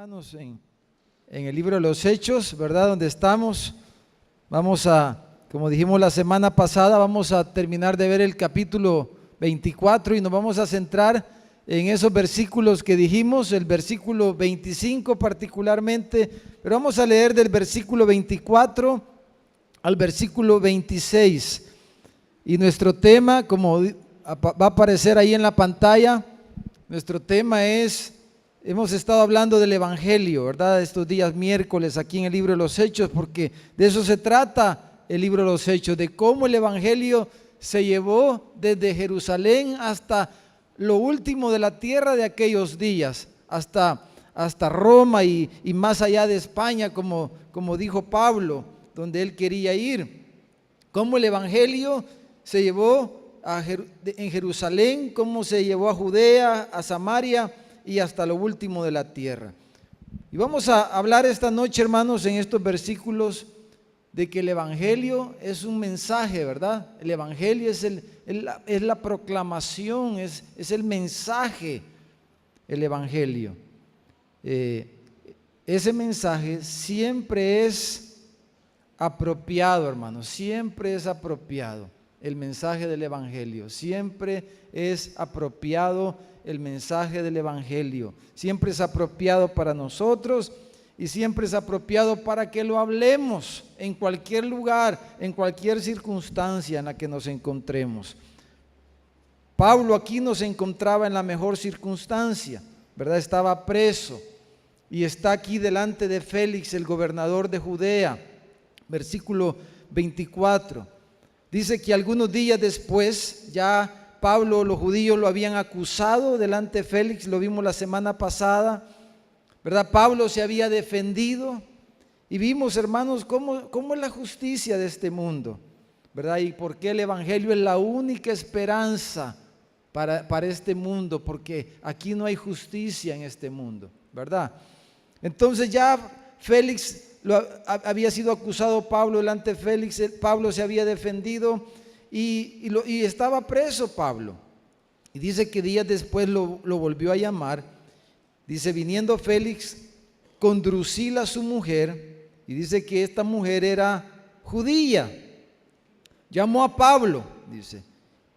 Hermanos, en el libro de los Hechos, ¿verdad? Donde estamos, como dijimos la semana pasada, vamos a terminar de ver el capítulo 24 y nos vamos a centrar en esos versículos que dijimos, el versículo 25 particularmente, pero vamos a leer del versículo 24 al versículo 26. Y nuestro tema, como va a aparecer ahí en la pantalla, nuestro tema es... Hemos estado hablando del Evangelio, ¿verdad? Estos días miércoles aquí en el libro de los Hechos, porque de eso se trata el libro de los Hechos, de cómo el Evangelio se llevó desde Jerusalén hasta lo último de la tierra de aquellos días, hasta Roma y más allá de España, como dijo Pablo, donde él quería ir. Cómo el Evangelio se llevó en Jerusalén, cómo se llevó a Judea, a Samaria y hasta lo último de la tierra. Y vamos a hablar esta noche, hermanos, en estos versículos de que el Evangelio es un mensaje, ¿verdad? El Evangelio es la proclamación, es el mensaje, el Evangelio. Ese mensaje siempre es apropiado, hermanos, siempre es apropiado. El mensaje del Evangelio siempre es apropiado. El mensaje del Evangelio siempre es apropiado para nosotros y siempre es apropiado para que lo hablemos en cualquier lugar, en cualquier circunstancia en la que nos encontremos. Pablo aquí nos encontraba en la mejor circunstancia, ¿verdad? Estaba preso y está aquí delante de Félix, el gobernador de Judea. Versículo 24. Dice que algunos días después ya Pablo, los judíos lo habían acusado delante de Félix, lo vimos la semana pasada, ¿verdad? Pablo se había defendido y vimos, hermanos, cómo es la justicia de este mundo, ¿verdad? Y por qué el Evangelio es la única esperanza para este mundo, porque aquí no hay justicia en este mundo, ¿verdad? Entonces ya Félix había sido acusado, Pablo delante de Félix, Pablo se había defendido. Y estaba preso Pablo. Y dice que días después lo volvió a llamar. Dice, viniendo Félix con Drusila su mujer, y dice que esta mujer era judía, llamó a Pablo, dice,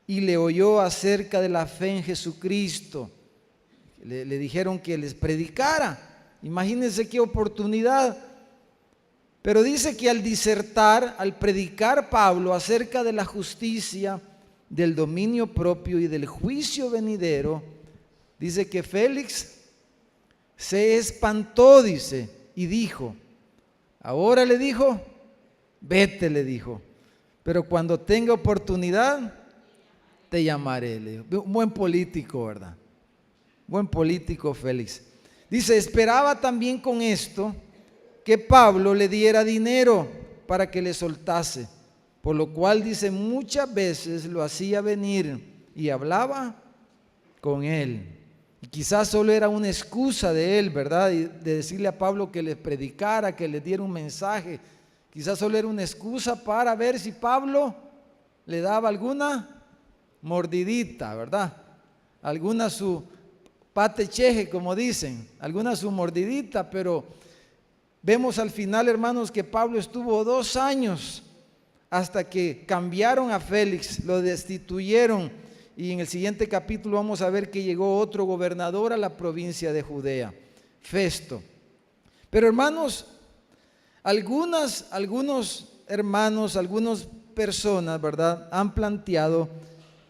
y le oyó acerca de la fe en Jesucristo. Le dijeron que les predicara. Imagínense qué oportunidad. Pero dice que al disertar, al predicar Pablo acerca de la justicia, del dominio propio y del juicio venidero, dice que Félix se espantó, dice, y dijo, ahora le dijo, vete, le dijo, pero cuando tenga oportunidad, te llamaré. Le dijo. Un buen político, ¿verdad? Buen político Félix. Dice, esperaba también con esto que Pablo le diera dinero para que le soltase, por lo cual dice muchas veces lo hacía venir y hablaba con él. Y quizás solo era una excusa de él, ¿verdad? De decirle a Pablo que le predicara, que le diera un mensaje. Quizás solo era una excusa para ver si Pablo le daba alguna mordidita, ¿verdad? Alguna su pate cheje, como dicen, alguna su mordidita, pero vemos al final, hermanos, que Pablo estuvo 2 años hasta que cambiaron a Félix, lo destituyeron, y en el siguiente capítulo vamos a ver que llegó otro gobernador a la provincia de Judea, Festo. Pero hermanos, algunos hermanos, algunas personas, ¿verdad?, han planteado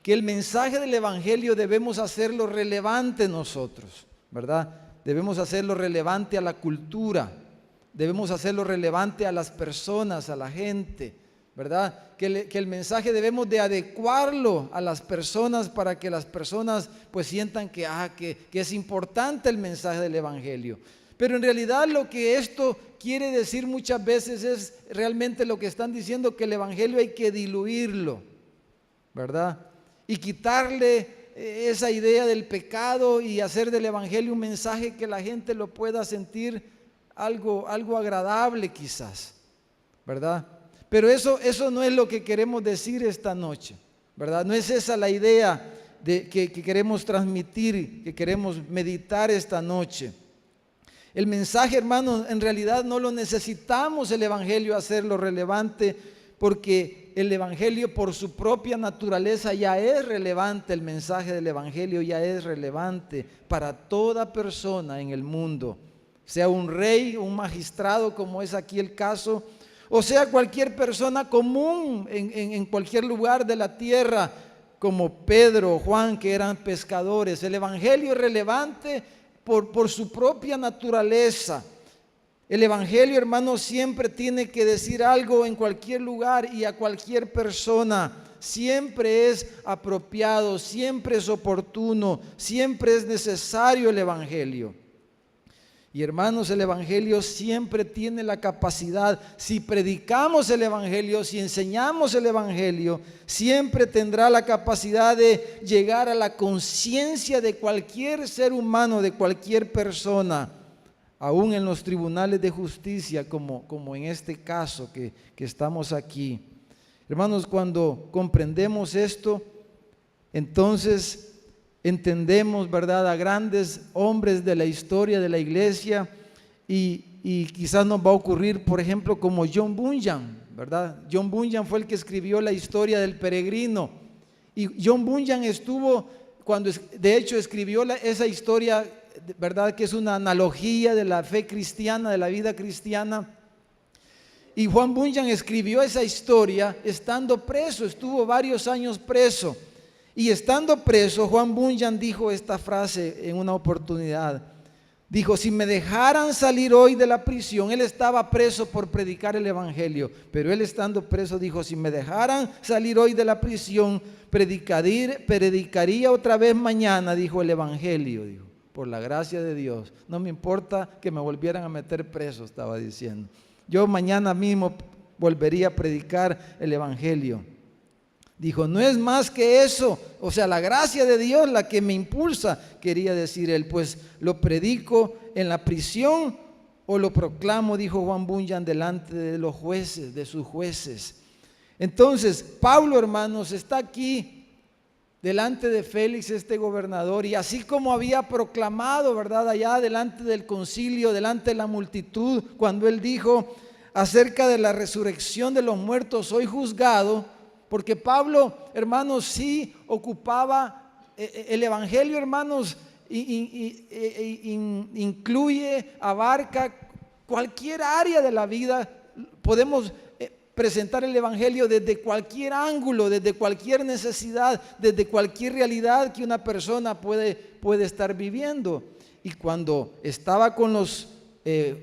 que el mensaje del Evangelio debemos hacerlo relevante nosotros, ¿verdad? Debemos hacerlo relevante a la cultura. Debemos hacerlo relevante a las personas, a la gente, ¿verdad? Que el mensaje debemos de adecuarlo a las personas para que las personas pues sientan que es importante el mensaje del Evangelio. Pero en realidad lo que esto quiere decir muchas veces es realmente lo que están diciendo, que el Evangelio hay que diluirlo, ¿verdad? Y quitarle esa idea del pecado y hacer del Evangelio un mensaje que la gente lo pueda sentir algo agradable quizás, ¿verdad? Pero eso no es lo que queremos decir esta noche, ¿verdad? No es esa la idea que queremos transmitir, que queremos meditar esta noche. El mensaje, hermanos, en realidad no lo necesitamos el Evangelio hacerlo relevante, porque el Evangelio por su propia naturaleza ya es relevante. El mensaje del Evangelio ya es relevante para toda persona en el mundo, sea un rey, un magistrado, como es aquí el caso, o sea cualquier persona común en cualquier lugar de la tierra, como Pedro o Juan, que eran pescadores. El Evangelio es relevante por su propia naturaleza. El Evangelio, hermanos, siempre tiene que decir algo en cualquier lugar y a cualquier persona. Siempre es apropiado, siempre es oportuno, siempre es necesario el Evangelio. Y hermanos, el Evangelio siempre tiene la capacidad, si predicamos el Evangelio, si enseñamos el Evangelio, siempre tendrá la capacidad de llegar a la conciencia de cualquier ser humano, de cualquier persona, aún en los tribunales de justicia, como en este caso que estamos aquí. Hermanos, cuando comprendemos esto, entonces entendemos, ¿verdad?, a grandes hombres de la historia de la iglesia, y quizás nos va a ocurrir, por ejemplo, como John Bunyan, ¿verdad? John Bunyan fue el que escribió la historia del peregrino, y John Bunyan estuvo, de hecho escribió esa historia, ¿verdad?, que es una analogía de la fe cristiana, de la vida cristiana. Y Juan Bunyan escribió esa historia estando preso, estuvo varios años preso. Y estando preso, Juan Bunyan dijo esta frase en una oportunidad. Dijo: si me dejaran salir hoy de la prisión, él estaba preso por predicar el Evangelio, pero él estando preso dijo: si me dejaran salir hoy de la prisión, predicaría otra vez mañana, dijo, el Evangelio, dijo, por la gracia de Dios. No me importa que me volvieran a meter preso, estaba diciendo. Yo mañana mismo volvería a predicar el Evangelio. Dijo: no es más que eso, o sea, la gracia de Dios la que me impulsa, quería decir él, pues lo predico en la prisión o lo proclamo, dijo Juan Bunyan, delante de los jueces, de sus jueces. Entonces, Pablo, hermanos, está aquí delante de Félix, este gobernador, y así como había proclamado, ¿verdad?, allá delante del concilio, delante de la multitud, cuando él dijo acerca de la resurrección de los muertos: soy juzgado. Porque Pablo, hermanos, sí ocupaba el Evangelio, hermanos, incluye, abarca cualquier área de la vida. Podemos presentar el Evangelio desde cualquier ángulo, desde cualquier necesidad, desde cualquier realidad que una persona puede estar viviendo. Y cuando estaba con los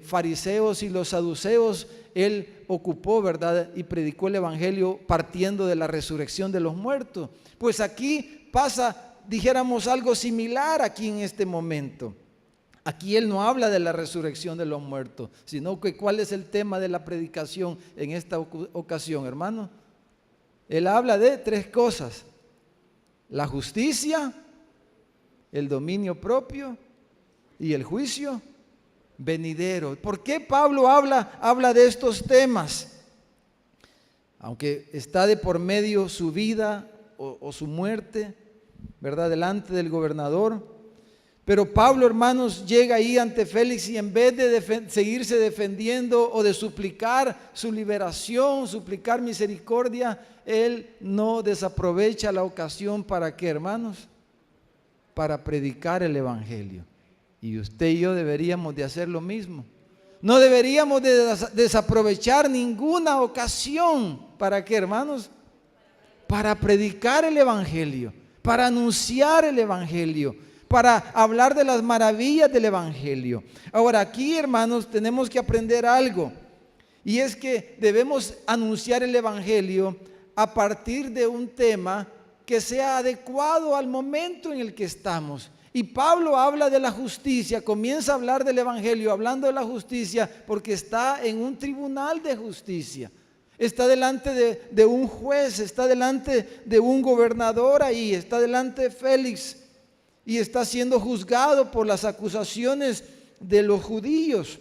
fariseos y los saduceos, él ocupó, ¿verdad?, y predicó el Evangelio partiendo de la resurrección de los muertos. Pues aquí pasa, dijéramos, algo similar aquí en este momento. Aquí él no habla de la resurrección de los muertos, sino que ¿cuál es el tema de la predicación en esta ocasión, hermano? Él habla de tres cosas: la justicia, el dominio propio y el juicio venidero. ¿Por qué Pablo habla de estos temas? Aunque está de por medio su vida o su muerte, ¿verdad?, delante del gobernador. Pero Pablo, hermanos, llega ahí ante Félix y en vez de seguirse defendiendo o de suplicar su liberación, suplicar misericordia, él no desaprovecha la ocasión. ¿Para qué, hermanos? Para predicar el Evangelio. Y usted y yo deberíamos de hacer lo mismo. No deberíamos de desaprovechar ninguna ocasión. ¿Para qué, hermanos? Para predicar el Evangelio, para anunciar el Evangelio, para hablar de las maravillas del Evangelio. Ahora, aquí, hermanos, tenemos que aprender algo, y es que debemos anunciar el Evangelio a partir de un tema que sea adecuado al momento en el que estamos. Y Pablo habla de la justicia, comienza a hablar del Evangelio hablando de la justicia porque está en un tribunal de justicia. Está delante de un juez, está delante de un gobernador ahí, está delante de Félix y está siendo juzgado por las acusaciones de los judíos.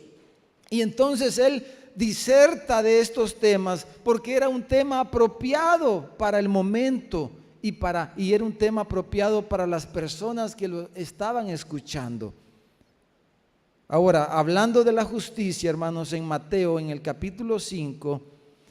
Y entonces él diserta de estos temas porque era un tema apropiado para el momento y era un tema apropiado para las personas que lo estaban escuchando. Ahora, hablando de la justicia, hermanos, en Mateo, en el capítulo 5,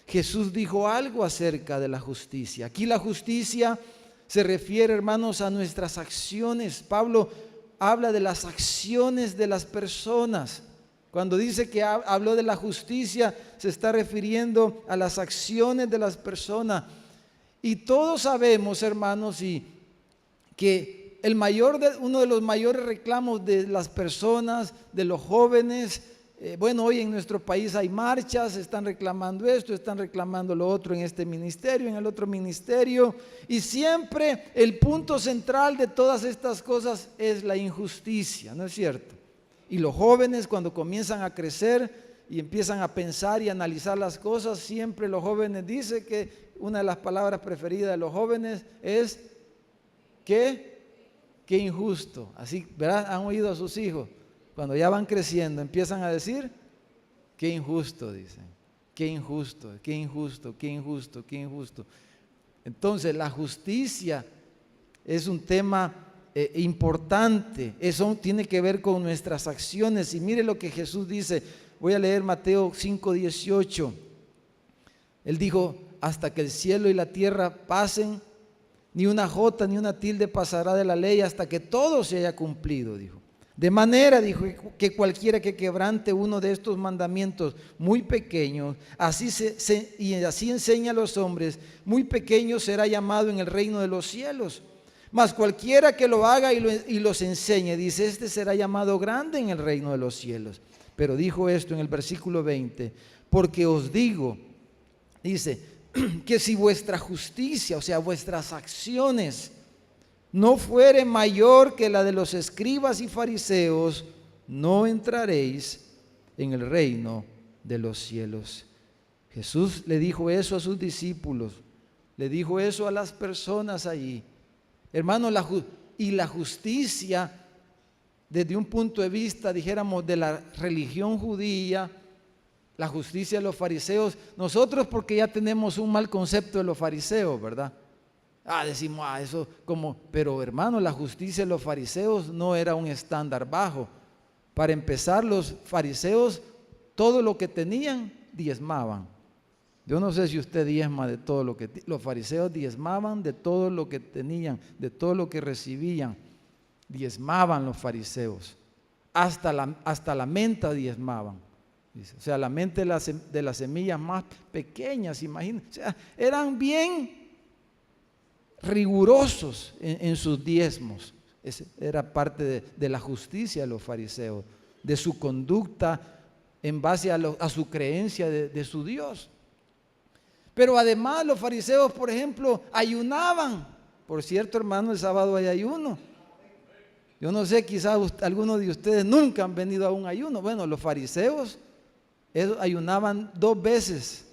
Jesús dijo algo acerca de la justicia. Aquí la justicia se refiere, hermanos, a nuestras acciones. Pablo habla de las acciones de las personas. Cuando dice que habló de la justicia, se está refiriendo a las acciones de las personas. Y todos sabemos, hermanos, que uno de los mayores reclamos de las personas, de los jóvenes, hoy en nuestro país hay marchas, están reclamando esto, están reclamando lo otro en este ministerio, en el otro ministerio, y siempre el punto central de todas estas cosas es la injusticia, ¿no es cierto? Y los jóvenes, cuando comienzan a crecer y empiezan a pensar y analizar las cosas, siempre los jóvenes dicen que una de las palabras preferidas de los jóvenes es ¿qué? Qué injusto. Así, ¿verdad? Han oído a sus hijos. Cuando ya van creciendo, empiezan a decir, qué injusto, dicen. Qué injusto, qué injusto, qué injusto, qué injusto. Entonces, la justicia es un tema importante. Eso tiene que ver con nuestras acciones. Y mire lo que Jesús dice. Voy a leer Mateo 5:18. Él dijo, hasta que el cielo y la tierra pasen, ni una jota ni una tilde pasará de la ley hasta que todo se haya cumplido, dijo. De manera, dijo, que cualquiera que quebrante uno de estos mandamientos muy pequeños, y así enseña a los hombres, muy pequeño será llamado en el reino de los cielos. Mas cualquiera que lo haga y los enseñe, dice, este será llamado grande en el reino de los cielos. Pero dijo esto en el versículo 20, porque os digo, dice, que si vuestra justicia, o sea, vuestras acciones, no fuere mayor que la de los escribas y fariseos, no entraréis en el reino de los cielos. Jesús le dijo eso a sus discípulos, le dijo eso a las personas allí. Hermano, y la justicia, desde un punto de vista, dijéramos, de la religión judía, la justicia de los fariseos, nosotros porque ya tenemos un mal concepto de los fariseos, ¿verdad? Decimos, eso como, pero hermano, la justicia de los fariseos no era un estándar bajo. Para empezar, los fariseos, todo lo que tenían, diezmaban. Yo no sé si usted diezma de todo lo que, los fariseos diezmaban de todo lo que tenían, de todo lo que recibían, diezmaban los fariseos, hasta la menta diezmaban. O sea, la mente de las semillas más pequeñas, imagínense. O sea, eran bien rigurosos en sus diezmos. Era parte de la justicia de los fariseos, de su conducta en base a su creencia de su Dios. Pero además los fariseos, por ejemplo, ayunaban. Por cierto, hermano, el sábado hay ayuno. Yo no sé, quizás algunos de ustedes nunca han venido a un ayuno. Bueno, los fariseos ellos ayunaban 2 veces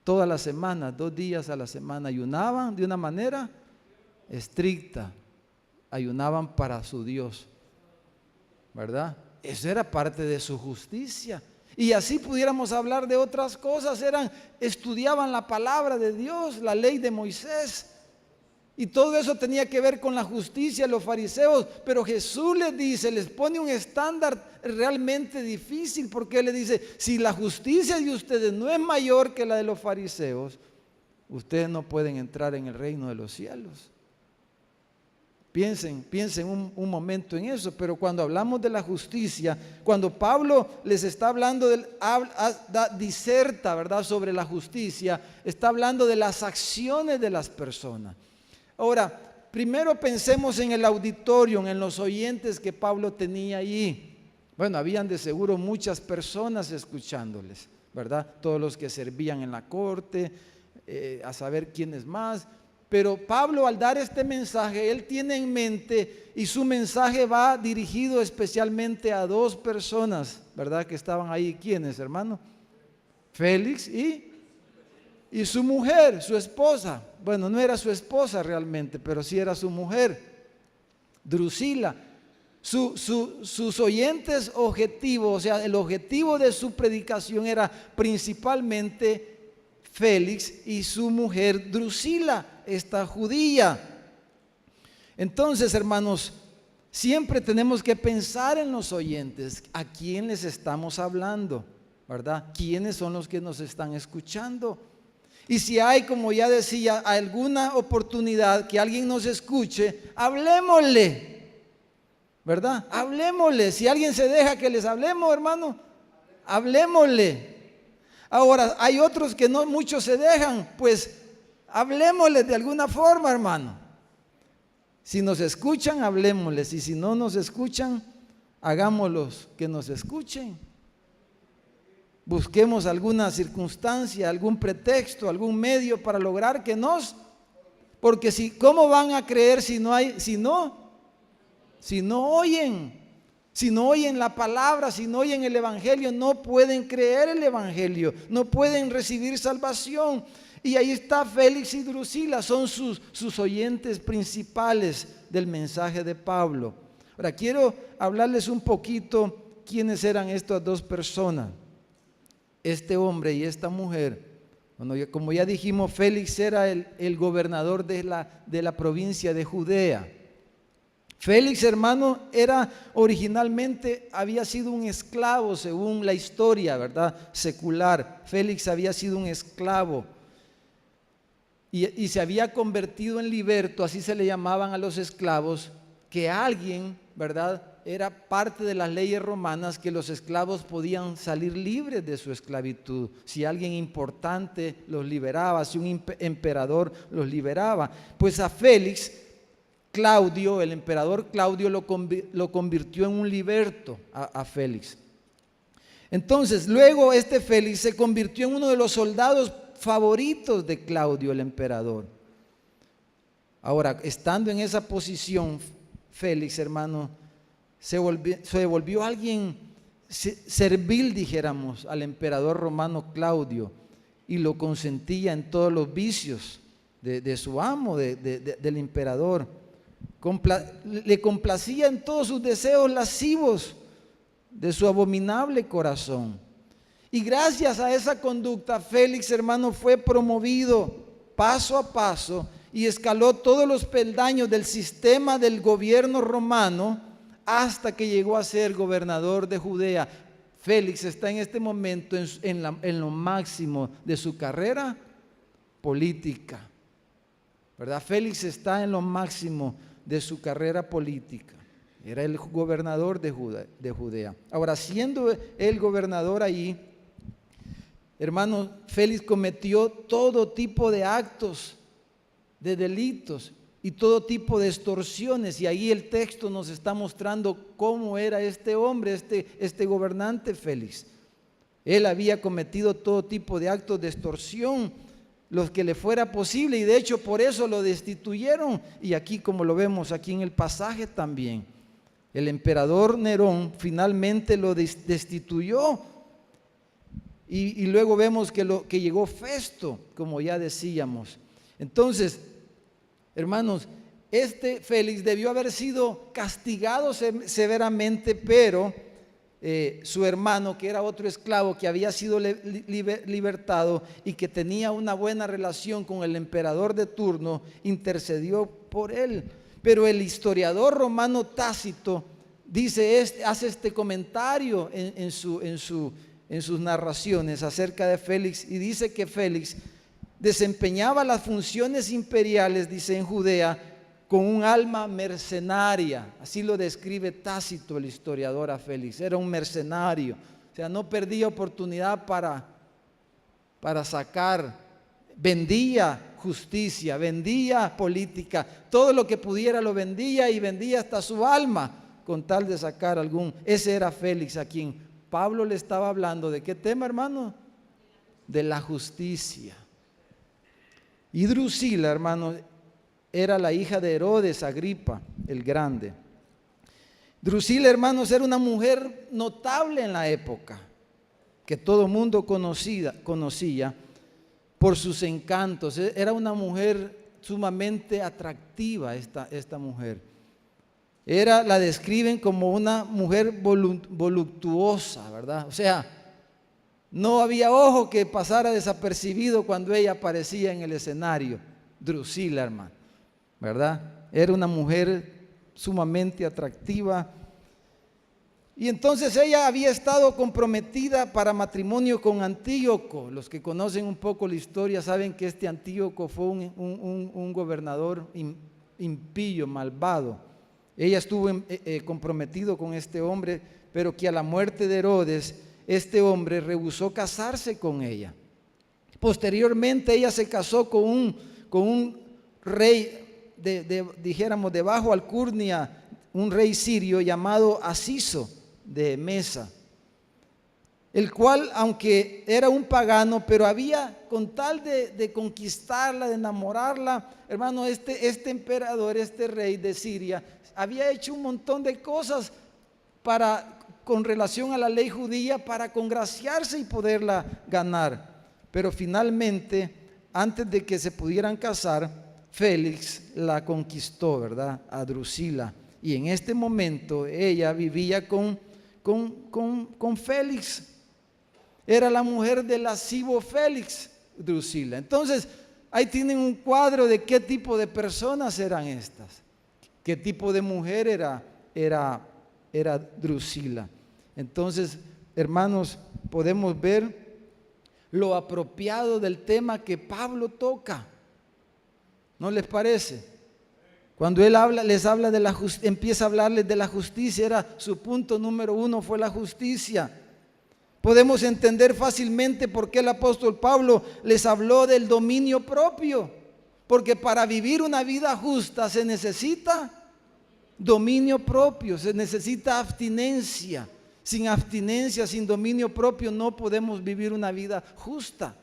toda la semana, 2 días a la semana. Ayunaban de una manera estricta. Ayunaban para su Dios, ¿verdad? Eso era parte de su justicia. Y así pudiéramos hablar de otras cosas. Estudiaban la palabra de Dios, la ley de Moisés. Y todo eso tenía que ver con la justicia de los fariseos. Pero Jesús les pone un estándar realmente difícil, porque Él les dice, si la justicia de ustedes no es mayor que la de los fariseos, ustedes no pueden entrar en el reino de los cielos. Piensen un momento en eso. Pero cuando hablamos de la justicia, cuando Pablo les está hablando, diserta, ¿verdad?, sobre la justicia, está hablando de las acciones de las personas. Ahora, primero pensemos en el auditorio, en los oyentes que Pablo tenía allí. Bueno, habían de seguro muchas personas escuchándoles, ¿verdad? Todos los que servían en la corte, a saber quiénes más. Pero Pablo, al dar este mensaje, él tiene en mente, y su mensaje va dirigido especialmente a 2 personas, ¿verdad?, que estaban ahí. ¿Quiénes, hermano? Félix y su mujer, su esposa. Bueno, no era su esposa realmente, pero sí era su mujer, Drusila. Sus oyentes objetivos, o sea, el objetivo de su predicación era principalmente Félix y su mujer Drusila, esta judía. Entonces, hermanos, Siempre tenemos que pensar en los oyentes, a quién les estamos hablando, ¿verdad? ¿Quiénes son los que nos están escuchando? Y si hay, como ya decía, alguna oportunidad que alguien nos escuche, hablémosle, ¿verdad? Hablémosle. Si alguien se deja que les hablemos, hermano, hablémosle. Ahora, hay otros que no muchos se dejan, pues hablémosles de alguna forma, hermano. Si nos escuchan, hablémosles. Y si no nos escuchan, hagámoslos que nos escuchen. Busquemos alguna circunstancia, algún pretexto, algún medio para lograr que nos... Porque si, ¿cómo van a creer si no oyen? Si no oyen la palabra, si no oyen el evangelio, no pueden creer el evangelio, no pueden recibir salvación. Y ahí está Félix y Drusila, son sus oyentes principales del mensaje de Pablo. Ahora quiero hablarles un poquito quiénes eran estas dos personas, este hombre y esta mujer. Bueno, como ya dijimos, Félix era el gobernador de la provincia de Judea. Félix, hermano, originalmente había sido un esclavo según la historia, ¿verdad? Secular. Félix había sido un esclavo. Y se había convertido en liberto, así se le llamaban a los esclavos, que alguien, ¿verdad? Era parte de las leyes romanas que los esclavos podían salir libres de su esclavitud. Si alguien importante los liberaba, si un emperador los liberaba. Pues a Félix, Claudio, el emperador Claudio lo convirtió en un liberto a Félix. Entonces, luego este Félix se convirtió en uno de los soldados favoritos de Claudio el emperador. Ahora, estando en esa posición, Félix, hermano, se volvió alguien servil, dijéramos, al emperador romano Claudio, y lo consentía en todos los vicios de su amo, del emperador. Le complacía en todos sus deseos lascivos de su abominable corazón. Y gracias a esa conducta, Félix, hermano, fue promovido paso a paso y escaló todos los peldaños del sistema del gobierno romano hasta que llegó a ser gobernador de Judea. Félix está en este momento en lo máximo de su carrera política, ¿verdad? Félix está en lo máximo de su carrera política. Era el gobernador de Judea. Ahora, siendo el gobernador ahí, hermano, Félix cometió todo tipo de actos, de delitos y todo tipo de extorsiones. Y ahí el texto nos está mostrando cómo era este hombre, este gobernante Félix. Él había cometido todo tipo de actos de extorsión, los que le fuera posible, y de hecho por eso lo destituyeron. Y aquí, como lo vemos aquí en el pasaje también, el emperador Nerón finalmente lo destituyó. Y luego vemos que llegó Festo, como ya decíamos. Entonces, hermanos, este Félix debió haber sido castigado severamente, pero su hermano, que era otro esclavo que había sido libertado y que tenía una buena relación con el emperador de turno, intercedió por él. Pero el historiador romano Tácito hace este comentario en sus narraciones acerca de Félix, y dice que Félix desempeñaba las funciones imperiales, dice, en Judea, con un alma mercenaria. Así lo describe Tácito, el historiador, a Félix. Era un mercenario, o sea, no perdía oportunidad para sacar, vendía justicia, vendía política, todo lo que pudiera lo vendía, y vendía hasta su alma con tal de sacar algún. Ese era Félix, a quien Pablo le estaba hablando. ¿De qué tema, hermano? De la justicia. Y Drusila, hermano, era la hija de Herodes Agripa el Grande. Drusila, hermanos, era una mujer notable en la época, que todo el mundo conocía por sus encantos. Era una mujer sumamente atractiva, esta mujer. La describen como una mujer voluptuosa, ¿verdad? O sea, no había ojo que pasara desapercibido cuando ella aparecía en el escenario. Drusila, hermano, ¿verdad? Era una mujer sumamente atractiva. Y entonces ella había estado comprometida para matrimonio con Antíoco. Los que conocen un poco la historia saben que este Antíoco fue un gobernador impío, malvado. Ella estuvo comprometido con este hombre, pero que a la muerte de Herodes, este hombre rehusó casarse con ella. Posteriormente ella se casó con un rey, dijéramos, de bajo alcurnia, un rey sirio llamado Asiso de Mesa, el cual, aunque era un pagano, pero había, con tal de conquistarla, de enamorarla, hermano, este emperador, este rey de Siria, había hecho un montón de cosas con relación a la ley judía para congraciarse y poderla ganar. Pero finalmente, antes de que se pudieran casar, Félix la conquistó, ¿verdad? A Drusila. Y en este momento ella vivía con Félix. Era la mujer del lascivo Félix, Drusila. Entonces, ahí tienen un cuadro de qué tipo de personas eran estas. Qué tipo de mujer era Drusila. Entonces, hermanos, podemos ver lo apropiado del tema que Pablo toca. ¿No les parece? Cuando él empieza a hablarles de la justicia, era su punto número 1, fue la justicia. Podemos entender fácilmente por qué el apóstol Pablo les habló del dominio propio, porque para vivir una vida justa se necesita dominio propio, se necesita abstinencia. Sin abstinencia, sin dominio propio, no podemos vivir una vida justa.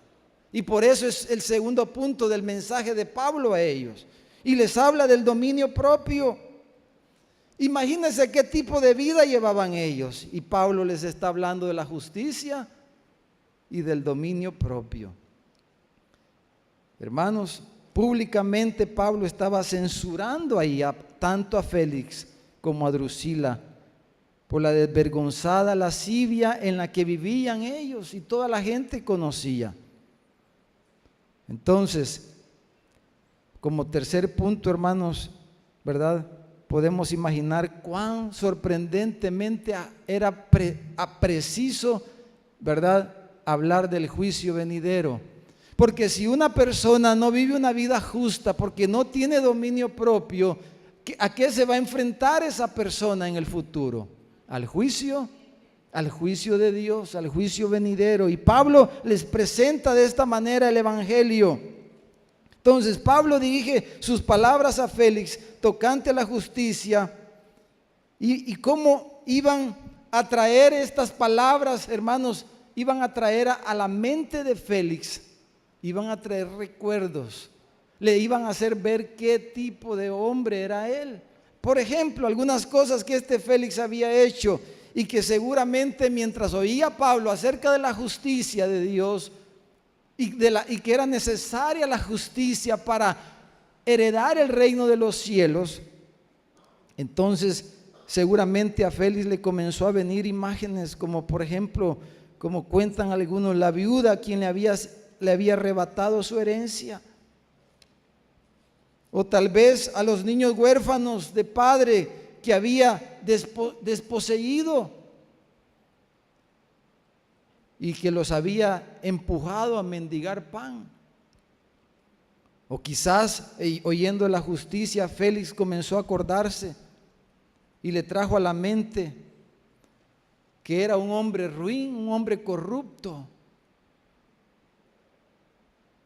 Y por eso es el segundo punto del mensaje de Pablo a ellos. Y les habla del dominio propio. Imagínense qué tipo de vida llevaban ellos. Y Pablo les está hablando de la justicia y del dominio propio. Hermanos, públicamente Pablo estaba censurando ahí tanto a Félix como a Drusila por la desvergonzada lascivia en la que vivían ellos y toda la gente conocía. Entonces, como tercer punto, hermanos, ¿verdad? Podemos imaginar cuán sorprendentemente era preciso, ¿verdad?, hablar del juicio venidero. Porque si una persona no vive una vida justa porque no tiene dominio propio, ¿a qué se va a enfrentar esa persona en el futuro? Al juicio de Dios, al juicio venidero. Y Pablo les presenta de esta manera el evangelio. Entonces Pablo dirige sus palabras a Félix tocante a la justicia y cómo iban a traer estas palabras, hermanos, iban a traer a la mente de Félix, iban a traer recuerdos, le iban a hacer ver qué tipo de hombre era él. Por ejemplo, algunas cosas que este Félix había hecho y que seguramente mientras oía a Pablo acerca de la justicia de Dios, y que era necesaria la justicia para heredar el reino de los cielos, entonces seguramente a Félix le comenzó a venir imágenes como, por ejemplo, como cuentan algunos, la viuda a quien le había arrebatado su herencia, o tal vez a los niños huérfanos de padre que había desposeído y que los había empujado a mendigar pan. O quizás oyendo la justicia, Félix comenzó a acordarse y le trajo a la mente que era un hombre ruin, un hombre corrupto.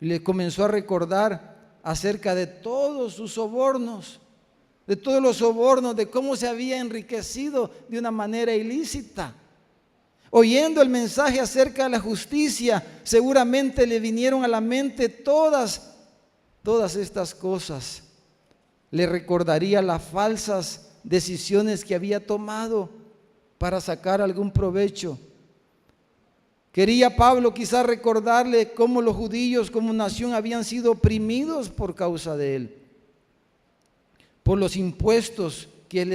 Y le comenzó a recordar acerca de todos sus sobornos, de todos los sobornos, de cómo se había enriquecido de una manera ilícita. Oyendo el mensaje acerca de la justicia, seguramente le vinieron a la mente todas estas cosas. Le recordaría las falsas decisiones que había tomado para sacar algún provecho. Quería Pablo quizás recordarle cómo los judíos como nación habían sido oprimidos por causa de él, por los impuestos que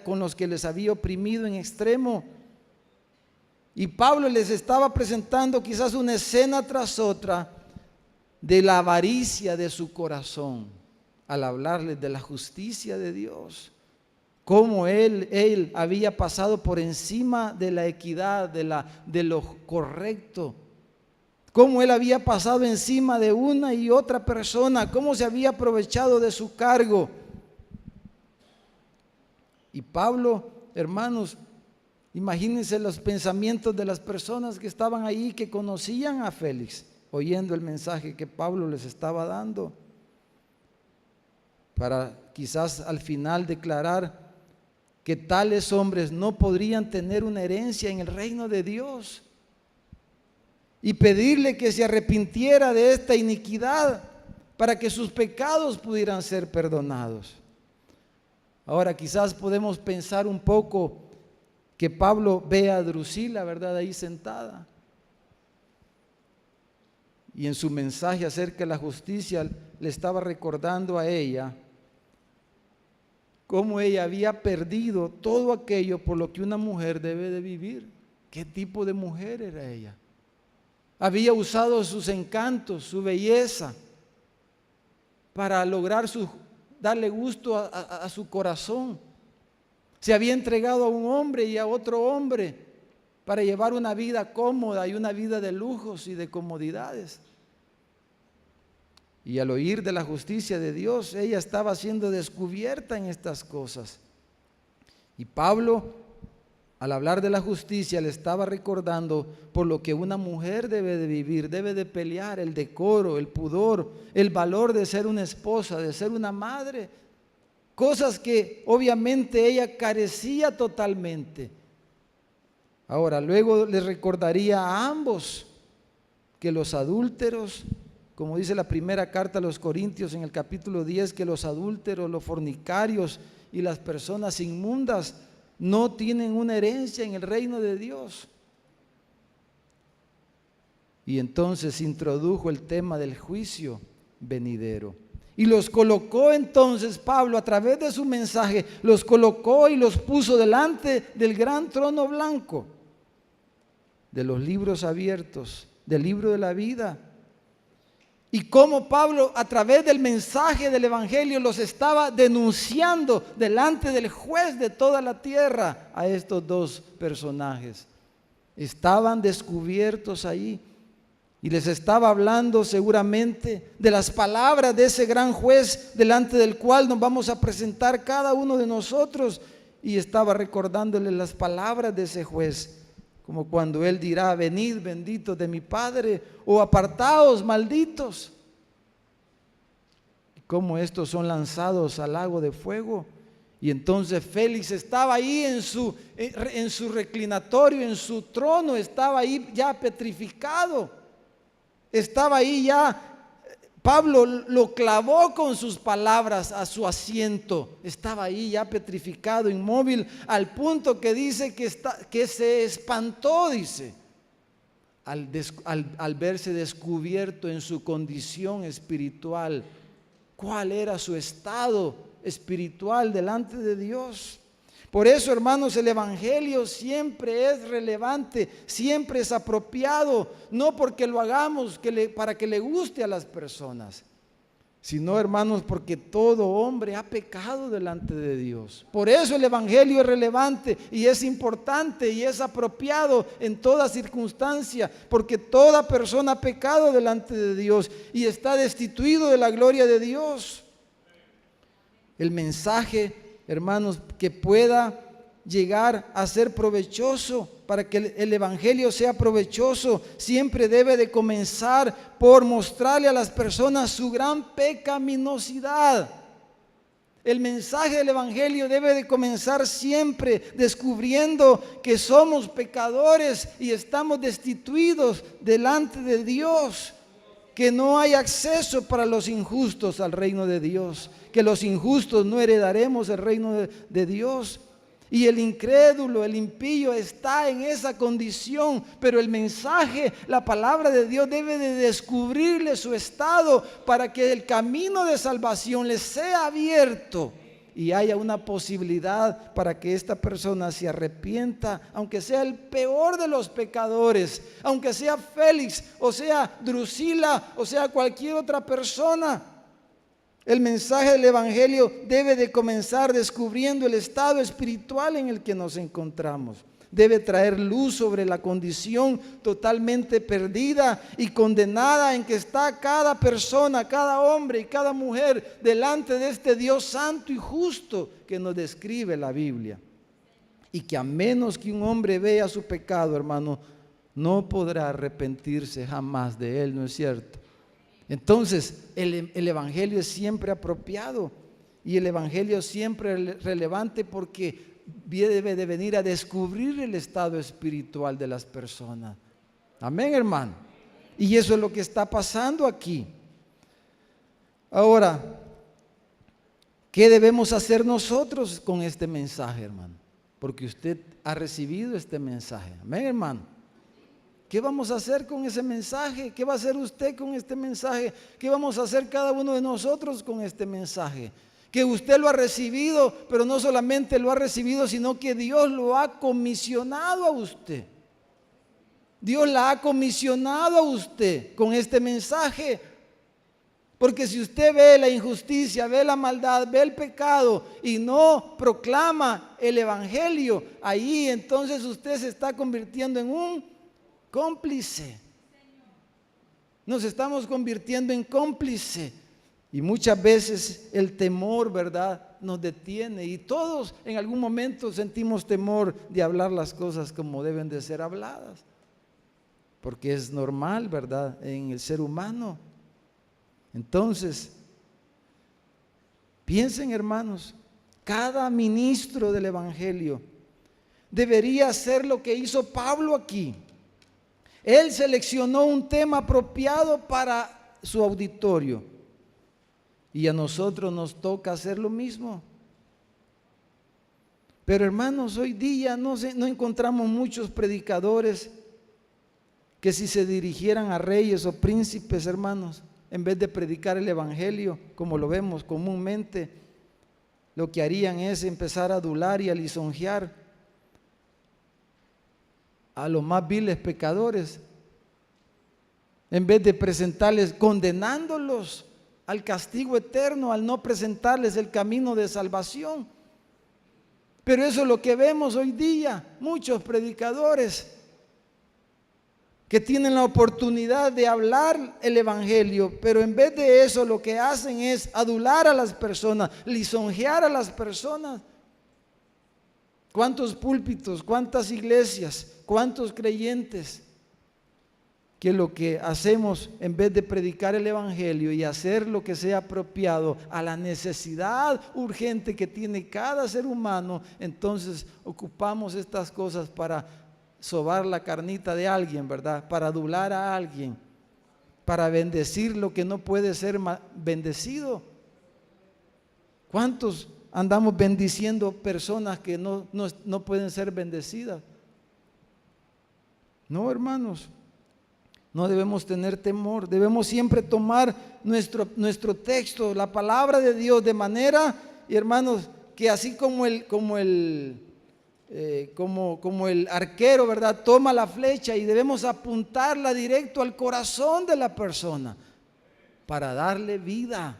con los que les había oprimido en extremo. Y Pablo les estaba presentando quizás una escena tras otra de la avaricia de su corazón al hablarles de la justicia de Dios. cómo él había pasado por encima de la equidad, de lo correcto, cómo él había pasado encima de una y otra persona, cómo se había aprovechado de su cargo. Y Pablo, hermanos, imagínense los pensamientos de las personas que estaban ahí, que conocían a Félix, oyendo el mensaje que Pablo les estaba dando, para quizás al final declarar que tales hombres no podrían tener una herencia en el reino de Dios, y pedirle que se arrepintiera de esta iniquidad para que sus pecados pudieran ser perdonados. Ahora quizás podemos pensar un poco que Pablo ve a Drusila, ¿verdad?, ahí sentada, y en su mensaje acerca de la justicia le estaba recordando a ella cómo ella había perdido todo aquello por lo que una mujer debe de vivir. ¿Qué tipo de mujer era ella? Había usado sus encantos, su belleza, para lograr darle gusto a su corazón. Se había entregado a un hombre y a otro hombre para llevar una vida cómoda y una vida de lujos y de comodidades. Y al oír de la justicia de Dios, ella estaba siendo descubierta en estas cosas. Y Pablo, al hablar de la justicia, le estaba recordando por lo que una mujer debe de vivir, debe de pelear: el decoro, el pudor, el valor de ser una esposa, de ser una madre. Cosas que obviamente ella carecía totalmente. Ahora, luego les recordaría a ambos que los adúlteros, como dice la primera carta a los Corintios en el capítulo 10, que los adúlteros, los fornicarios y las personas inmundas no tienen una herencia en el reino de Dios. Y entonces introdujo el tema del juicio venidero. Y los colocó entonces Pablo, a través de su mensaje, los colocó y los puso delante del gran trono blanco, de los libros abiertos, del libro de la vida. Y cómo Pablo, a través del mensaje del evangelio, los estaba denunciando delante del juez de toda la tierra a estos dos personajes. Estaban descubiertos ahí. Y les estaba hablando seguramente de las palabras de ese gran juez delante del cual nos vamos a presentar cada uno de nosotros. Y estaba recordándoles las palabras de ese juez, como cuando él dirá: venid benditos de mi Padre, o apartaos malditos. Y cómo estos son lanzados al lago de fuego. Y entonces Félix estaba ahí en su reclinatorio, en su trono, estaba ahí ya petrificado. Estaba ahí ya, Pablo lo clavó con sus palabras a su asiento. Estaba ahí ya petrificado, inmóvil, al punto que dice que se espantó, dice, al verse descubierto en su condición espiritual. ¿Cuál era su estado espiritual delante de Dios? Por eso, hermanos, el evangelio siempre es relevante, siempre es apropiado, no porque lo hagamos para que le guste a las personas, sino, hermanos, porque todo hombre ha pecado delante de Dios. Por eso el evangelio es relevante y es importante y es apropiado en toda circunstancia, porque toda persona ha pecado delante de Dios y está destituido de la gloria de Dios. El mensaje, hermanos, que pueda llegar a ser provechoso, para que el evangelio sea provechoso, siempre debe de comenzar por mostrarle a las personas su gran pecaminosidad. El mensaje del evangelio debe de comenzar siempre descubriendo que somos pecadores y estamos destituidos delante de Dios, que no hay acceso para los injustos al reino de Dios, que los injustos no heredaremos el reino de Dios. Y el incrédulo, el impío está en esa condición, pero el mensaje, la palabra de Dios debe de descubrirle su estado para que el camino de salvación le sea abierto y haya una posibilidad para que esta persona se arrepienta, aunque sea el peor de los pecadores, aunque sea Félix, o sea Drusila, o sea cualquier otra persona. El mensaje del Evangelio debe de comenzar descubriendo el estado espiritual en el que nos encontramos. Debe traer luz sobre la condición totalmente perdida y condenada en que está cada persona, cada hombre y cada mujer delante de este Dios santo y justo que nos describe la Biblia. Y que a menos que un hombre vea su pecado, hermano, no podrá arrepentirse jamás de él, ¿no es cierto? Entonces, el Evangelio es siempre apropiado y el Evangelio siempre relevante porque debe de venir a descubrir el estado espiritual de las personas. Amén, hermano. Y eso es lo que está pasando aquí. Ahora, ¿qué debemos hacer nosotros con este mensaje, hermano? Porque usted ha recibido este mensaje. Amén, hermano. ¿Qué vamos a hacer con ese mensaje? ¿Qué va a hacer usted con este mensaje? ¿Qué vamos a hacer cada uno de nosotros con este mensaje? Que usted lo ha recibido, pero no solamente lo ha recibido, sino que Dios lo ha comisionado a usted. Dios la ha comisionado a usted con este mensaje. Porque si usted ve la injusticia, ve la maldad, ve el pecado y no proclama el Evangelio, ahí entonces usted se está convirtiendo en un cómplice. Nos estamos convirtiendo en cómplice. Y muchas veces el temor, ¿verdad?, nos detiene. Y todos en algún momento sentimos temor de hablar las cosas como deben de ser habladas. Porque es normal, ¿verdad?, en el ser humano. Entonces, piensen, hermanos, cada ministro del Evangelio debería hacer lo que hizo Pablo aquí. Él seleccionó un tema apropiado para su auditorio. Y a nosotros nos toca hacer lo mismo. Pero hermanos, hoy día no encontramos muchos predicadores que si se dirigieran a reyes o príncipes, hermanos, en vez de predicar el Evangelio, como lo vemos comúnmente, lo que harían es empezar a adular y a lisonjear a los más viles pecadores, en vez de presentarles, condenándolos al castigo eterno, al no presentarles el camino de salvación. Pero eso es lo que vemos hoy día, muchos predicadores que tienen la oportunidad de hablar el Evangelio, pero en vez de eso lo que hacen es adular a las personas, lisonjear a las personas. ¿Cuántos púlpitos, cuántas iglesias, cuántos creyentes que lo que hacemos en vez de predicar el Evangelio y hacer lo que sea apropiado a la necesidad urgente que tiene cada ser humano, entonces ocupamos estas cosas para sobar la carnita de alguien, ¿verdad? Para adular a alguien, para bendecir lo que no puede ser bendecido. ¿Cuántos andamos bendiciendo personas que no pueden ser bendecidas? No, hermanos. No debemos tener temor, debemos siempre tomar nuestro texto, la palabra de Dios, de manera, y hermanos, que así como el arquero, ¿verdad?, toma la flecha y debemos apuntarla directo al corazón de la persona para darle vida,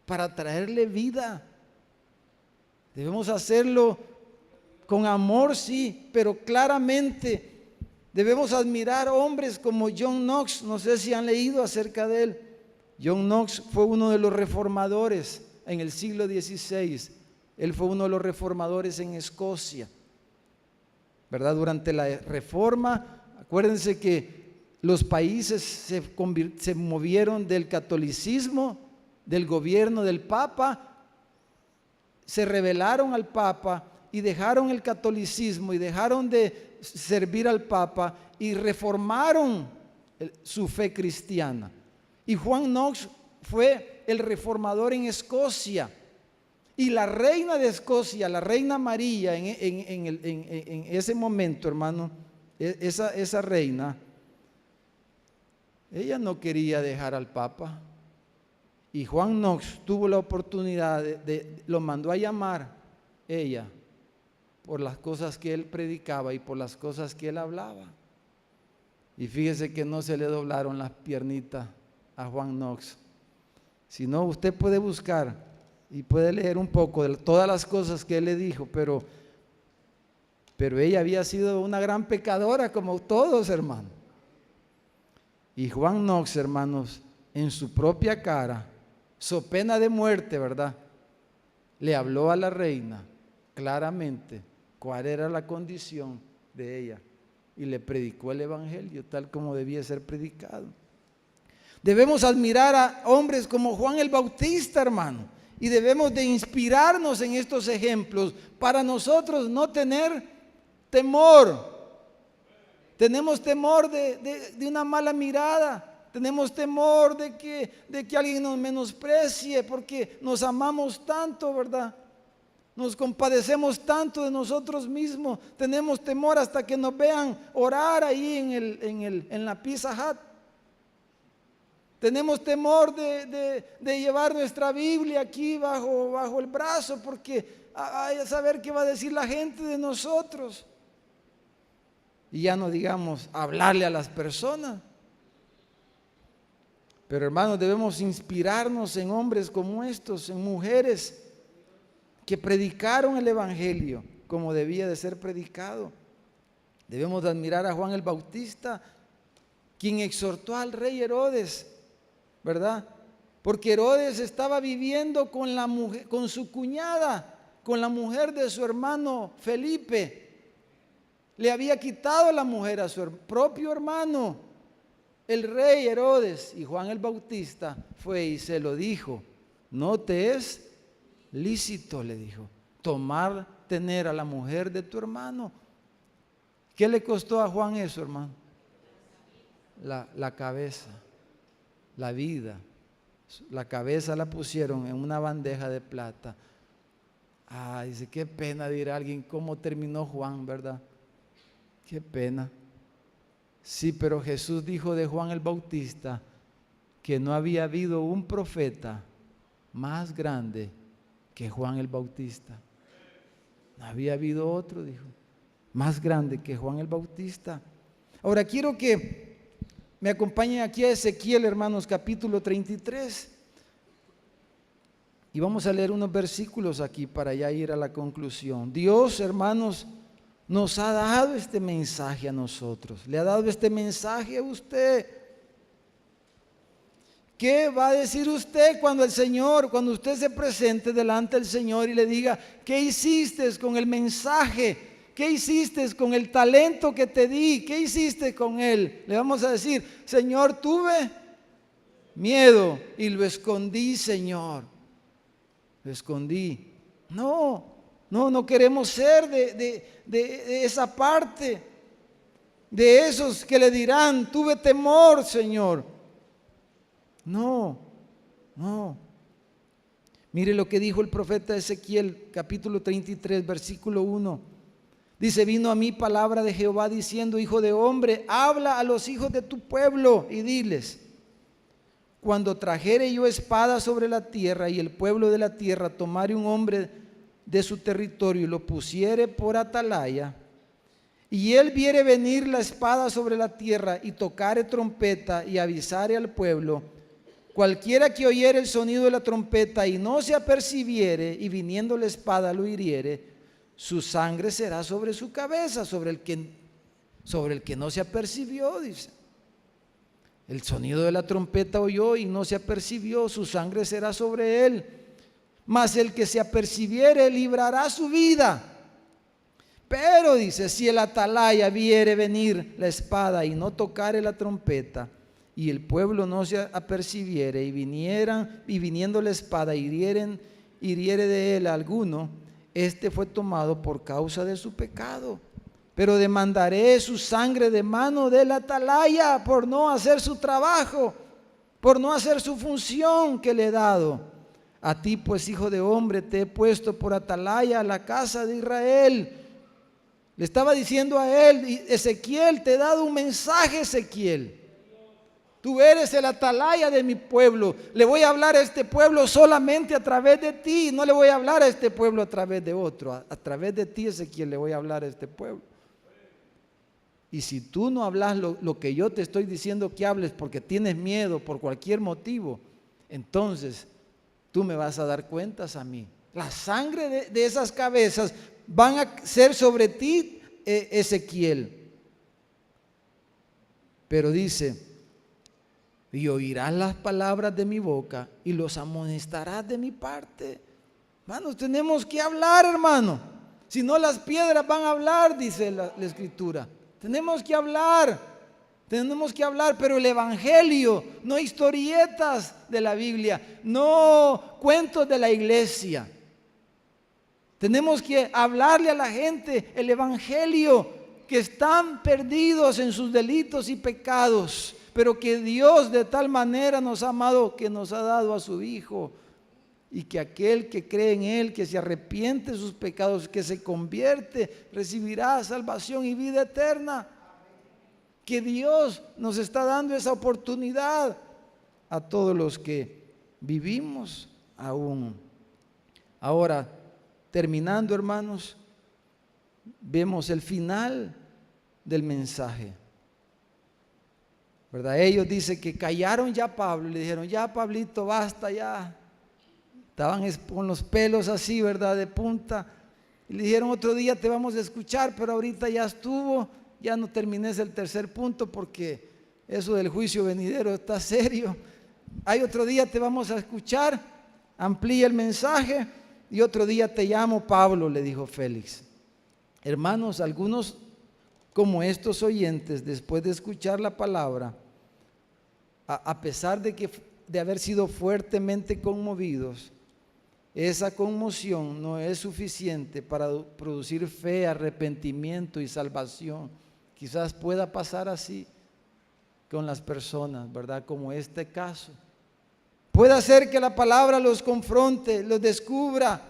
para traerle vida. Debemos hacerlo con amor, sí, pero claramente. Debemos admirar hombres como John Knox, no sé si han leído acerca de él. John Knox fue uno de los reformadores en el siglo XVI. Él fue uno de los reformadores en Escocia, ¿verdad? Durante la Reforma, acuérdense que los países se movieron del catolicismo, del gobierno del Papa, se rebelaron al Papa y dejaron el catolicismo y dejaron de servir al Papa y reformaron su fe cristiana. Y Juan Knox fue el reformador en Escocia. Y la reina de Escocia, la reina María, en ese momento, hermano, esa reina, ella no quería dejar al Papa. Y Juan Knox tuvo la oportunidad lo mandó a llamar ella, por las cosas que él predicaba y por las cosas que él hablaba. Y fíjese que no se le doblaron las piernitas a Juan Knox. Si no, usted puede buscar y puede leer un poco de todas las cosas que él le dijo, pero ella había sido una gran pecadora como todos, hermano. Y Juan Knox, hermanos, en su propia cara, so pena de muerte, ¿verdad?, le habló a la reina claramente cuál era la condición de ella y le predicó el evangelio tal como debía ser predicado. Debemos admirar a hombres como Juan el Bautista, hermano, y debemos de inspirarnos en estos ejemplos para nosotros no tener temor. Tenemos temor de una mala mirada, tenemos temor de que alguien nos menosprecie porque nos amamos tanto, ¿verdad? Nos compadecemos tanto de nosotros mismos, tenemos temor hasta que nos vean orar ahí en la Pizza Hut. Tenemos temor de llevar nuestra Biblia aquí bajo el brazo porque hay a saber qué va a decir la gente de nosotros. Y ya no digamos hablarle a las personas. Pero hermanos, debemos inspirarnos en hombres como estos, en mujeres que predicaron el evangelio como debía de ser predicado. Debemos de admirar a Juan el Bautista, quien exhortó al rey Herodes, ¿verdad? Porque Herodes estaba viviendo con la mujer, con su cuñada, con la mujer de su hermano Felipe. Le había quitado la mujer a su propio hermano, el rey Herodes. Y Juan el Bautista fue y se lo dijo: no te es lícito, le dijo, tener a la mujer de tu hermano. ¿Qué le costó a Juan eso, hermano? La cabeza, la vida. La cabeza la pusieron en una bandeja de plata. Dice, qué pena, dirá alguien, cómo terminó Juan, ¿verdad? Qué pena. Sí, pero Jesús dijo de Juan el Bautista que no había habido un profeta más grande que Juan el Bautista. No había habido otro, dijo, más grande que Juan el Bautista. Ahora quiero que me acompañen aquí a Ezequiel, hermanos, capítulo 33. Y vamos a leer unos versículos aquí para ya ir a la conclusión. Dios, hermanos, nos ha dado este mensaje a nosotros. Le ha dado este mensaje a usted. ¿Qué va a decir usted cuando usted se presente delante del Señor y le diga, ¿qué hiciste con el mensaje? ¿Qué hiciste con el talento que te di? ¿Qué hiciste con él? Le vamos a decir, Señor, tuve miedo y lo escondí, Señor. Lo escondí. No queremos ser de esa parte, de esos que le dirán, tuve temor, Señor. No. Mire lo que dijo el profeta Ezequiel, capítulo 33, versículo 1. Dice, vino a mí palabra de Jehová diciendo, hijo de hombre, habla a los hijos de tu pueblo y diles, cuando trajere yo espada sobre la tierra y el pueblo de la tierra tomare un hombre de su territorio y lo pusiere por atalaya, y él viere venir la espada sobre la tierra y tocare trompeta y avisare al pueblo, cualquiera que oyere el sonido de la trompeta y no se apercibiere y viniendo la espada lo hiriere, su sangre será sobre su cabeza, sobre el que no se apercibió, dice. El sonido de la trompeta oyó y no se apercibió, su sangre será sobre él. Mas el que se apercibiere librará su vida. Pero dice, si el atalaya viere venir la espada y no tocare la trompeta, y el pueblo no se apercibiere y viniendo la espada hiriere de él a alguno, este fue tomado por causa de su pecado. Pero demandaré su sangre de mano del atalaya por no hacer su trabajo, por no hacer su función que le he dado. A ti pues, hijo de hombre, te he puesto por atalaya a la casa de Israel. Le estaba diciendo a él, Ezequiel, te he dado un mensaje, Ezequiel. Tú eres el atalaya de mi pueblo. Le voy a hablar a este pueblo solamente a través de ti. No le voy a hablar a este pueblo a través de otro. A través de ti, Ezequiel, le voy a hablar a este pueblo. Y si tú no hablas lo que yo te estoy diciendo que hables porque tienes miedo por cualquier motivo, entonces tú me vas a dar cuentas a mí. La sangre de esas cabezas van a ser sobre ti, Ezequiel. Pero dice, y oirás las palabras de mi boca y los amonestarás de mi parte. Hermanos, tenemos que hablar, hermano. Si no, las piedras van a hablar, dice la Escritura. Tenemos que hablar, pero el Evangelio, no historietas de la Biblia, no cuentos de la iglesia. Tenemos que hablarle a la gente el Evangelio, que están perdidos en sus delitos y pecados, pero que Dios de tal manera nos ha amado que nos ha dado a su Hijo, y que aquel que cree en Él, que se arrepiente de sus pecados, que se convierte, recibirá salvación y vida eterna. Que Dios nos está dando esa oportunidad a todos los que vivimos aún. Ahora, terminando, hermanos, vemos el final del mensaje, ¿verdad? Ellos dicen que callaron ya a Pablo y le dijeron, ya Pablito, basta ya. Estaban con los pelos así, ¿verdad? De punta. Y le dijeron, otro día te vamos a escuchar, pero ahorita ya estuvo, ya no termines el tercer punto porque eso del juicio venidero está serio. Hay otro día te vamos a escuchar, amplía el mensaje y otro día te llamo, Pablo, le dijo Félix. Hermanos, algunos como estos oyentes, después de escuchar la palabra, a pesar de haber sido fuertemente conmovidos, esa conmoción no es suficiente para producir fe, arrepentimiento y salvación. Quizás pueda pasar así con las personas, ¿verdad? Como este caso. Puede ser que la palabra los confronte, los descubra,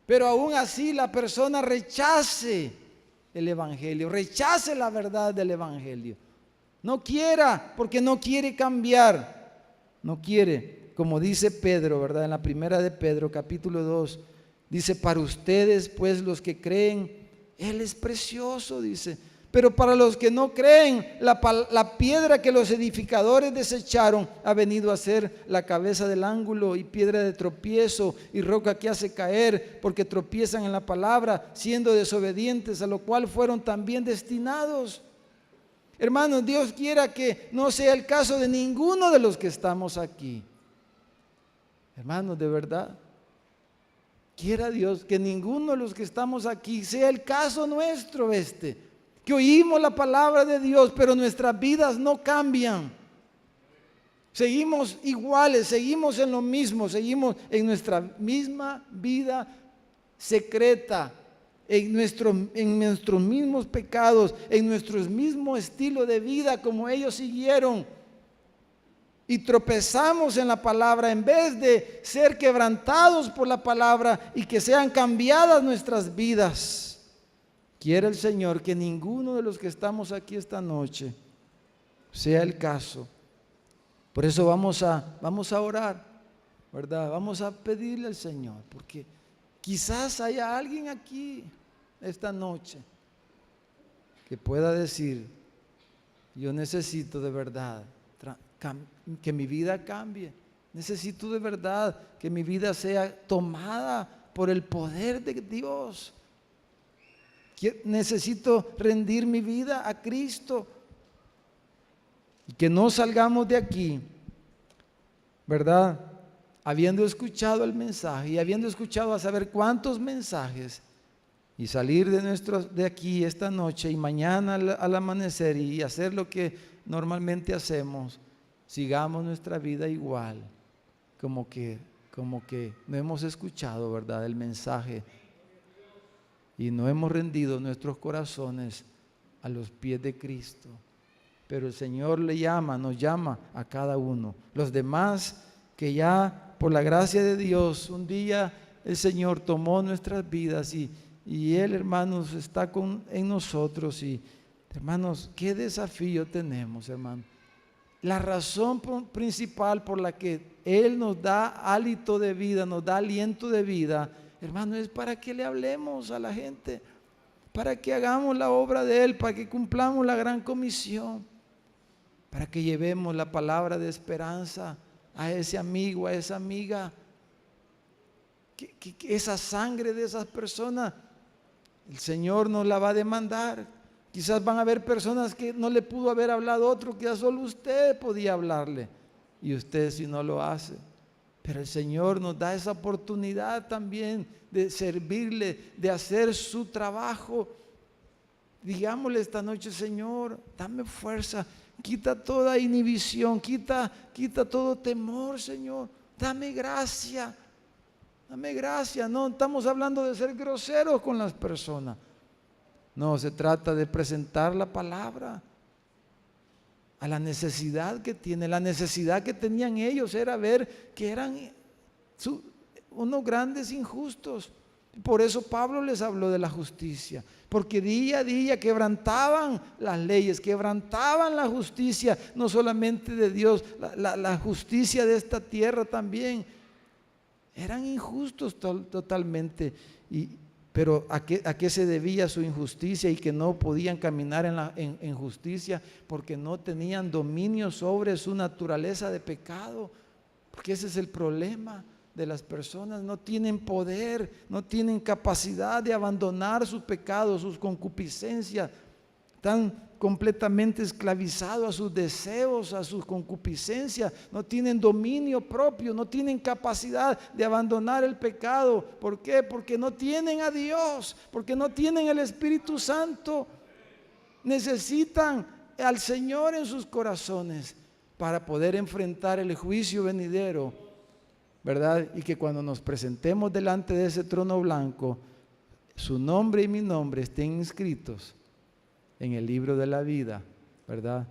pero aún así la persona rechace el Evangelio, rechace la verdad del Evangelio. No quiera, porque no quiere cambiar, no quiere. Como dice Pedro, ¿verdad? En la primera de Pedro, capítulo 2, dice, para ustedes, pues los que creen, Él es precioso, dice. Pero para los que no creen, la piedra que los edificadores desecharon ha venido a ser la cabeza del ángulo y piedra de tropiezo y roca que hace caer, porque tropiezan en la palabra, siendo desobedientes, a lo cual fueron también destinados. Hermanos, Dios quiera que no sea el caso de ninguno de los que estamos aquí. Hermanos, de verdad, quiera Dios que ninguno de los que estamos aquí sea el caso nuestro que oímos la palabra de Dios, pero nuestras vidas no cambian. Seguimos iguales, seguimos en lo mismo, seguimos en nuestra misma vida secreta, en nuestros mismos pecados, en nuestro mismo estilo de vida como ellos siguieron. Y tropezamos en la palabra en vez de ser quebrantados por la palabra y que sean cambiadas nuestras vidas. Quiere el Señor que ninguno de los que estamos aquí esta noche sea el caso. Por eso vamos a orar, ¿verdad? Vamos a pedirle al Señor, porque quizás haya alguien aquí esta noche que pueda decir, yo necesito de verdad que mi vida cambie. Necesito de verdad que mi vida sea tomada por el poder de Dios. Necesito rendir mi vida a Cristo. Y que no salgamos de aquí, ¿verdad? Habiendo escuchado el mensaje y habiendo escuchado a saber cuántos mensajes, y salir de aquí esta noche y mañana al amanecer y hacer lo que normalmente hacemos, sigamos nuestra vida igual, como que no hemos escuchado, ¿verdad?, el mensaje y no hemos rendido nuestros corazones a los pies de Cristo. Pero el Señor nos llama a cada uno. Los demás que ya por la gracia de Dios un día el Señor tomó nuestras vidas y Él, hermanos, está en nosotros. Y hermanos, qué desafío tenemos, hermanos. La razón principal por la que Él nos da hálito de vida, nos da aliento de vida, hermano, es para que le hablemos a la gente, para que hagamos la obra de Él, para que cumplamos la gran comisión, para que llevemos la palabra de esperanza a ese amigo, a esa amiga, que esa sangre de esas personas, el Señor nos la va a demandar. Quizás van a haber personas que no le pudo haber hablado otro, que solo usted podía hablarle, y usted si no lo hace. Pero el Señor nos da esa oportunidad también de servirle, de hacer su trabajo. Digámosle esta noche: Señor, dame fuerza, quita toda inhibición, quita todo temor, Señor, dame gracia. Dame gracia. No estamos hablando de ser groseros con las personas. No, se trata de presentar la palabra a la necesidad que tiene. La necesidad que tenían ellos era ver que eran unos grandes injustos. Por eso Pablo les habló de la justicia, porque día a día quebrantaban las leyes, quebrantaban la justicia, no solamente de Dios, la justicia de esta tierra también. Eran injustos totalmente. Pero ¿a qué se debía su injusticia y que no podían caminar en justicia? Porque no tenían dominio sobre su naturaleza de pecado. Porque ese es el problema de las personas. No tienen poder, no tienen capacidad de abandonar sus pecados, sus concupiscencias. Están completamente esclavizados a sus deseos, a sus concupiscencias. No tienen dominio propio, no tienen capacidad de abandonar el pecado. ¿Por qué? Porque no tienen a Dios, porque no tienen el Espíritu Santo. Necesitan al Señor en sus corazones para poder enfrentar el juicio venidero, ¿verdad? Y que cuando nos presentemos delante de ese trono blanco, su nombre y mi nombre estén inscritos en el libro de la vida, ¿verdad?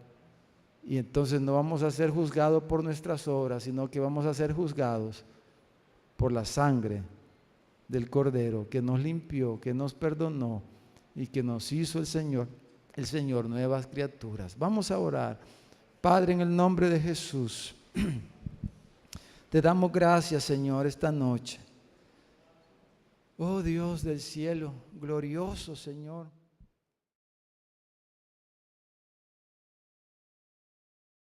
Y entonces no vamos a ser juzgados por nuestras obras, sino que vamos a ser juzgados por la sangre del Cordero que nos limpió, que nos perdonó y que nos hizo el Señor nuevas criaturas. Vamos a orar. Padre, en el nombre de Jesús, te damos gracias, Señor, esta noche. Oh Dios del cielo, glorioso Señor.